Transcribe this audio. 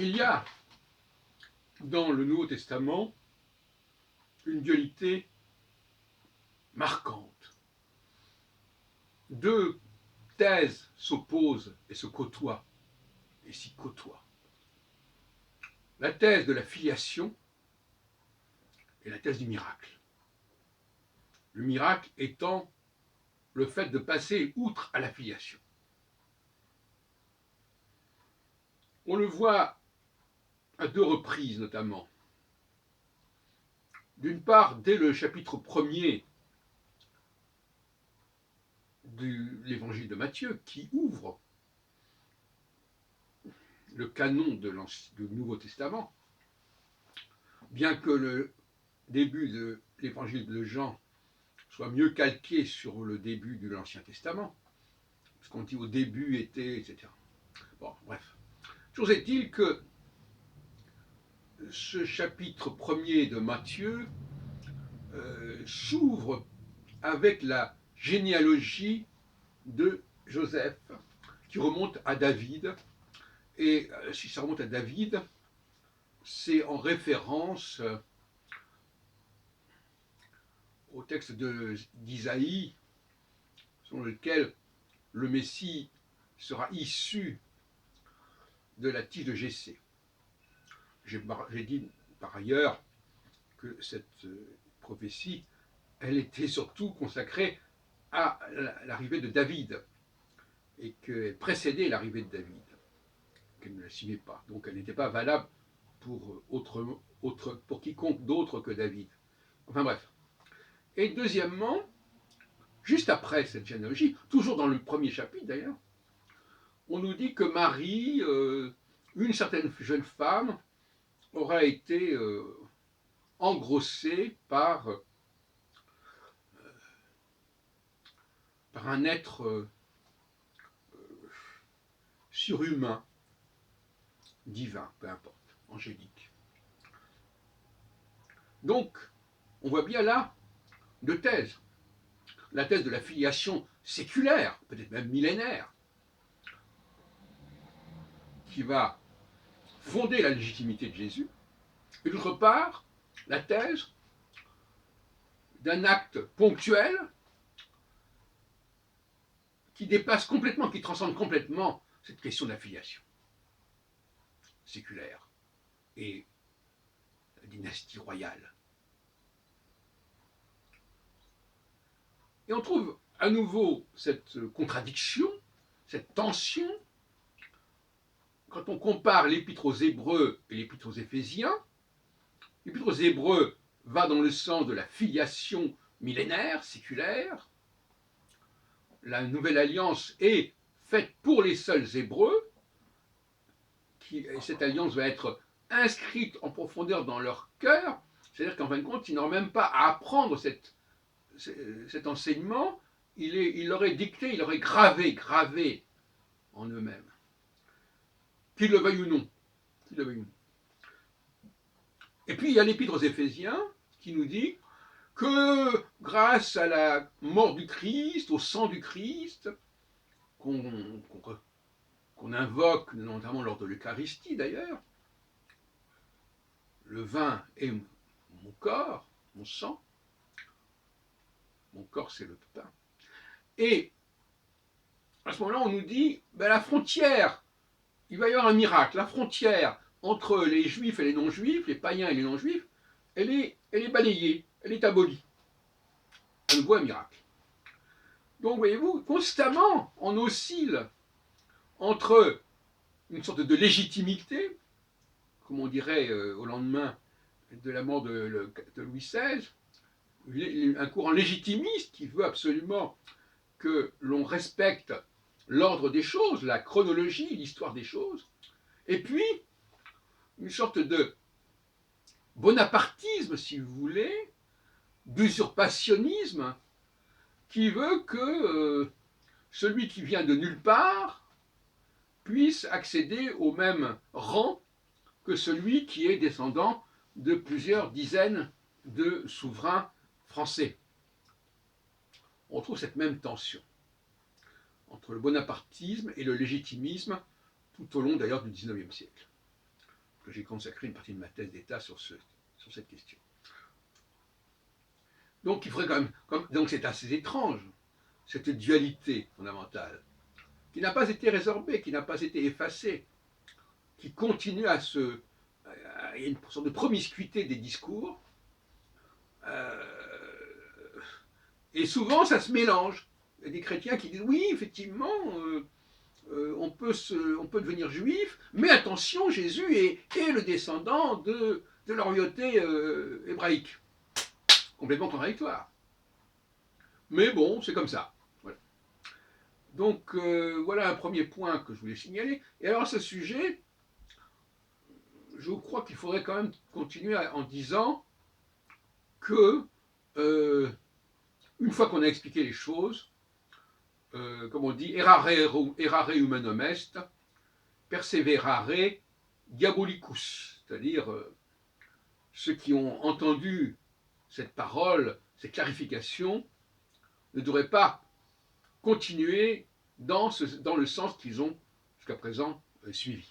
Il y a dans le Nouveau Testament une dualité marquante. Deux thèses s'opposent et se côtoient, et s'y côtoient. La thèse de la filiation et la thèse du miracle. Le miracle étant le fait de passer outre à la filiation. On le voit à deux reprises notamment. D'une part, dès le chapitre 1er de l'évangile de Matthieu, qui ouvre le canon du Nouveau Testament, bien que le début de l'évangile de Jean soit mieux calqué sur le début de l'Ancien Testament, parce qu'on dit au début était, etc. Bon, bref. Chose est-il que ce chapitre 1er de Matthieu s'ouvre avec la généalogie de Joseph, qui remonte à David. Et si ça remonte à David, c'est en référence au texte d'Isaïe, selon lequel le Messie sera issu de la tige de Jessé. J'ai dit par ailleurs que cette prophétie, elle était surtout consacrée à l'arrivée de David, et qu'elle précédait l'arrivée de David, qu'elle ne la suivait pas. Donc elle n'était pas valable pour, pour quiconque d'autre que David. Enfin bref. Et deuxièmement, juste après cette généalogie, toujours dans le premier chapitre d'ailleurs, on nous dit que Marie, une certaine jeune femme, aura été engrossée par un être surhumain, divin, peu importe, angélique. Donc, on voit bien là deux thèses. La thèse de la filiation séculaire, peut-être même millénaire, qui va fonder la légitimité de Jésus, et d'autre part, la thèse d'un acte ponctuel qui dépasse complètement, qui transcende complètement cette question de la filiation séculaire et la dynastie royale. Et on trouve à nouveau cette contradiction, cette tension, quand on compare l'épître aux Hébreux et l'épître aux Éphésiens. L'épître aux Hébreux va dans le sens de la filiation millénaire, séculaire. La nouvelle alliance est faite pour les seuls Hébreux. Cette alliance va être inscrite en profondeur dans leur cœur. C'est-à-dire qu'en fin de compte, ils n'auront même pas à apprendre cet enseignement. Il leur est dicté, il leur est gravé en eux-mêmes. Qu'ils le veuillent ou non. Et puis il y a l'épître aux Éphésiens qui nous dit que grâce à la mort du Christ, au sang du Christ, qu'on invoque notamment lors de l'Eucharistie d'ailleurs, le vin est mon corps, mon sang, mon corps c'est le pain. Et à ce moment-là, on nous dit, la frontière, il va y avoir un miracle, la frontière entre les juifs et les non-juifs, les païens et les non-juifs, elle est balayée, elle est abolie. À nouveau un miracle. Donc voyez-vous, constamment, on oscille entre une sorte de légitimité, comme on dirait au lendemain de la mort de Louis XVI, un courant légitimiste qui veut absolument que l'on respecte l'ordre des choses, la chronologie, l'histoire des choses, et puis une sorte de bonapartisme, si vous voulez, d'usurpationnisme, qui veut que celui qui vient de nulle part puisse accéder au même rang que celui qui est descendant de plusieurs dizaines de souverains français. On trouve cette même tension entre le bonapartisme et le légitimisme tout au long d'ailleurs du XIXe siècle. que j'ai consacré une partie de ma thèse d'État sur cette question. Donc il faudrait quand même, donc c'est assez étrange, cette dualité fondamentale, qui n'a pas été résorbée, qui n'a pas été effacée, qui continue à se... Il y a une sorte de promiscuité des discours, et souvent ça se mélange. Il y a des chrétiens qui disent oui, effectivement, on peut devenir juif, mais attention, Jésus est le descendant de la royauté hébraïque. Complètement contradictoire. Mais bon, c'est comme ça. Voilà. Donc voilà un premier point que je voulais signaler. Et alors à ce sujet, je crois qu'il faudrait quand même continuer en disant que une fois qu'on a expliqué les choses, comme on dit, errare humanum est, perseverare diabolicus, c'est-à-dire ceux qui ont entendu cette parole, cette clarification, ne devraient pas continuer dans le sens qu'ils ont jusqu'à présent suivi.